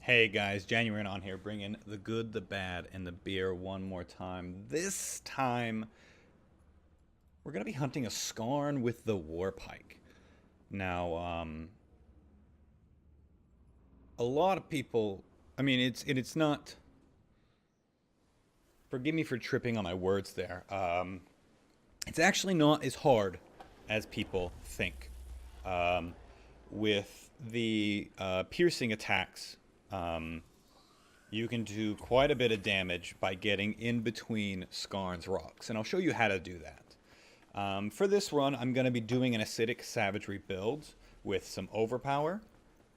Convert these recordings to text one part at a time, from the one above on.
Hey guys, January on here, bringing the good, the bad, and the beer one more time. This time, we're going to be hunting a Skarn with the WarPike. Now, a lot of people, it's not, forgive me for tripping on my words there. It's actually not as hard as people think. Um, with the piercing attacks, um, you can do quite a bit of damage by getting in between Skarn's rocks, and I'll show you how to do that. For this run, I'm going to be doing an acidic savagery build with some overpower,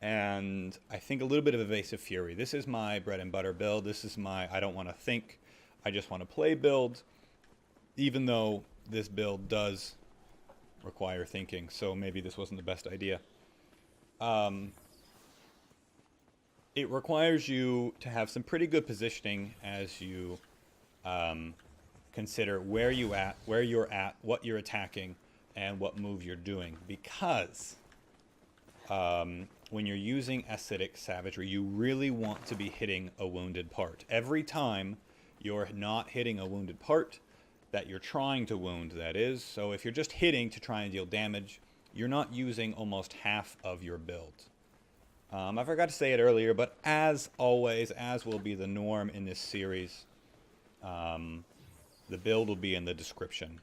and I think a little bit of evasive fury. This is my bread and butter build. This is my I don't want to think, I just want to play build, even though this build does require thinking, so maybe this wasn't the best idea. Um, it requires you to have some pretty good positioning as you um, consider where you're at, what you're attacking, and what move you're doing. Because when you're using acidic savagery, you really want to be hitting a wounded part. Every time you're not hitting a wounded part that you're trying to wound, that is. So if you're just hitting to try and deal damage, you're not using almost half of your build. I forgot to say it earlier, but as always, as will be the norm in this series, the build will be in the description.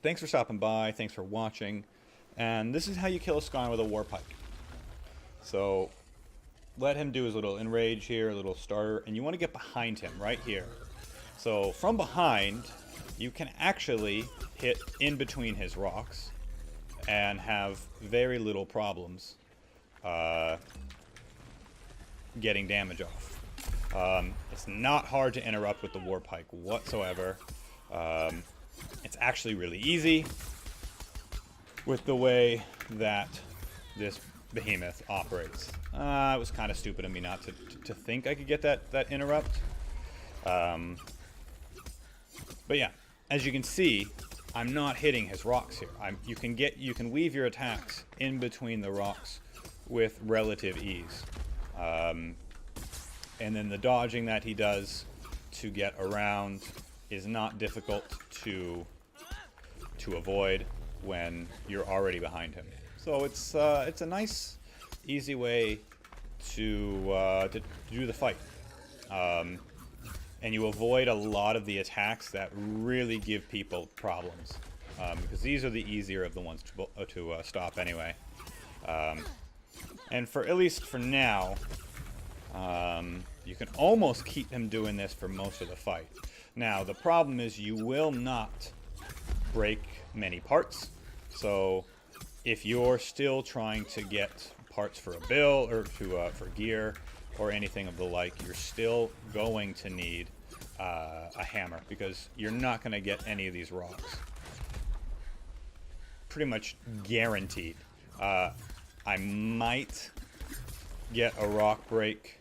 Thanks for stopping by, thanks for watching, and this is how you kill a Skarn with a WarPike. So let him do his little enrage here, a little starter, and you want to get behind him right here. So from behind, you can actually hit in between his rocks and have very little problems getting damage off. It's not hard to interrupt with the WarPike whatsoever. It's actually really easy with the way that this behemoth operates. It was kind of stupid of me not to think I could get that interrupt. But yeah, as you can see, I'm not hitting his rocks here. You can weave your attacks in between the rocks with relative ease. And then the dodging that he does to get around is not difficult to avoid when you're already behind him. So it's a nice, easy way to do the fight. And you avoid a lot of the attacks that really give people problems, because these are the easier of the ones to stop anyway. And at least for now, you can almost keep him doing this for most of the fight. Now, the problem is you will not break many parts. So if you're still trying to get parts for a build or for gear or anything of the like, you're still going to need a hammer, because you're not going to get any of these rocks. Pretty much guaranteed. I might get a rock break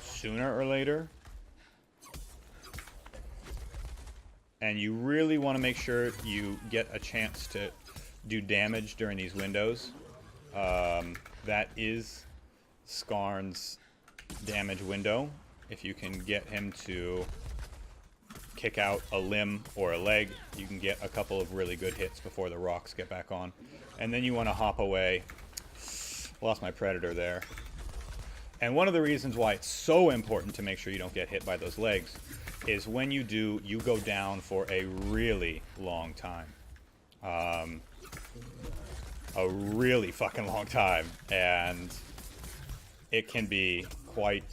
sooner or later. And you really want to make sure you get a chance to do damage during these windows. That is Skarn's damage window. If you can get him to kick out a limb or a leg, you can get a couple of really good hits before the rocks get back on. And then you want to hop away. Lost my predator there. And one of the reasons why it's so important to make sure you don't get hit by those legs is when you do, you go down for a really long time. A really fucking long time. And it can be quite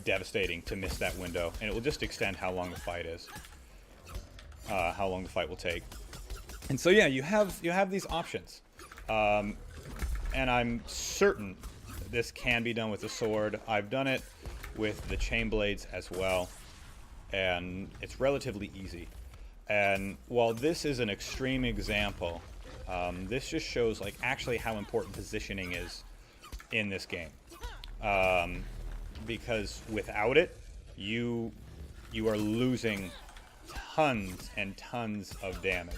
devastating to miss that window. And it will just extend how long the fight is. How long the fight will take. And so yeah, you have these options. And I'm certain this can be done with the sword. I've done it with the chain blades as well, and it's relatively easy. And while this is an extreme example, this just shows like actually how important positioning is in this game. Because without it, you are losing tons and tons of damage.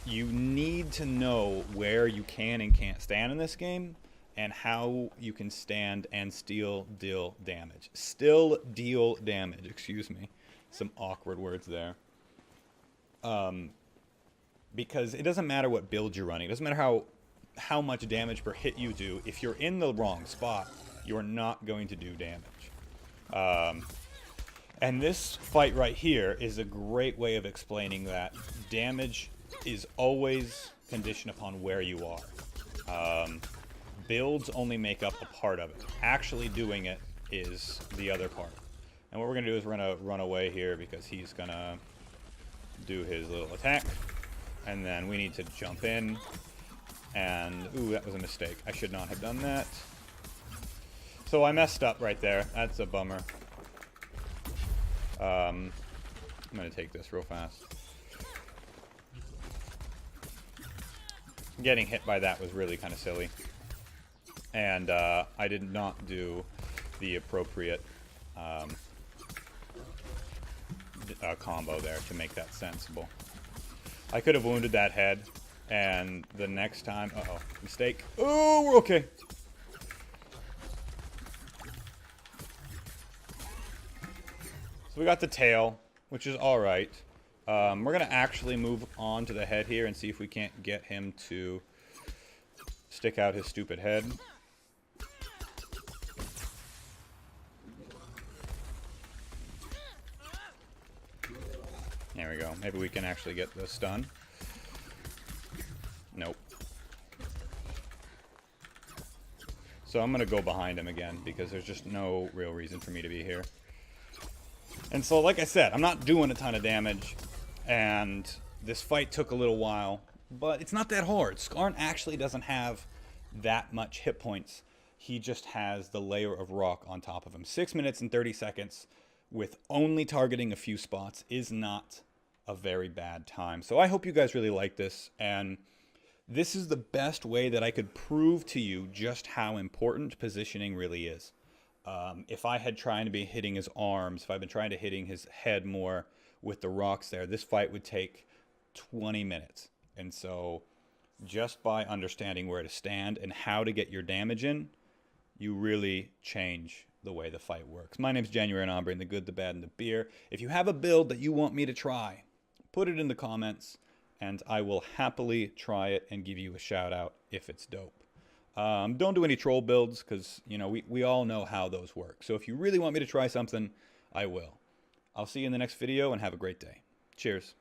you need to know where you can and can't stand in this game, and how you can stand and still deal damage. Still deal damage, excuse me. Some awkward words there. Because it doesn't matter what build you're running. It doesn't matter how much damage per hit you do. If you're in the wrong spot, you're not going to do damage. And this fight right here is a great way of explaining that damage is always conditioned upon where you are. Builds only make up a part of it. Actually doing it is the other part. And what we're going to do is we're going to run away here because he's going to do his little attack. And then we need to jump in. And, ooh, that was a mistake. I should not have done that. So I messed up right there. That's a bummer. I'm going to take this real fast. Getting hit by that was really kind of silly. And I did not do the appropriate combo there to make that sensible. I could have wounded that head, and the next time... Uh-oh, mistake. Oh, we're okay. So we got the tail, which is alright. We're going to actually move on to the head here and see if we can't get him to stick out his stupid head. There we go. Maybe we can actually get the stun. Nope. So I'm going to go behind him again because there's just no real reason for me to be here. And so, like I said, I'm not doing a ton of damage, and this fight took a little while, but it's not that hard. Skarn actually doesn't have that much hit points. He just has the layer of rock on top of him. 6 minutes and 30 seconds with only targeting a few spots is not a very bad time. So I hope you guys really like this, and this is the best way that I could prove to you just how important positioning really is. If I had tried to be hitting his arms, if I've been trying to hitting his head more with the rocks there, this fight would take 20 minutes. And so just by understanding where to stand and how to get your damage in, you really change the way the fight works. My name's January Ombre, and the good, the bad, and the beer. If you have a build that you want me to try, put it in the comments, and I will happily try it and give you a shout out if it's dope. Don't do any troll builds because, you know, we all know how those work. So if you really want me to try something, I will. I'll see you in the next video and have a great day. Cheers.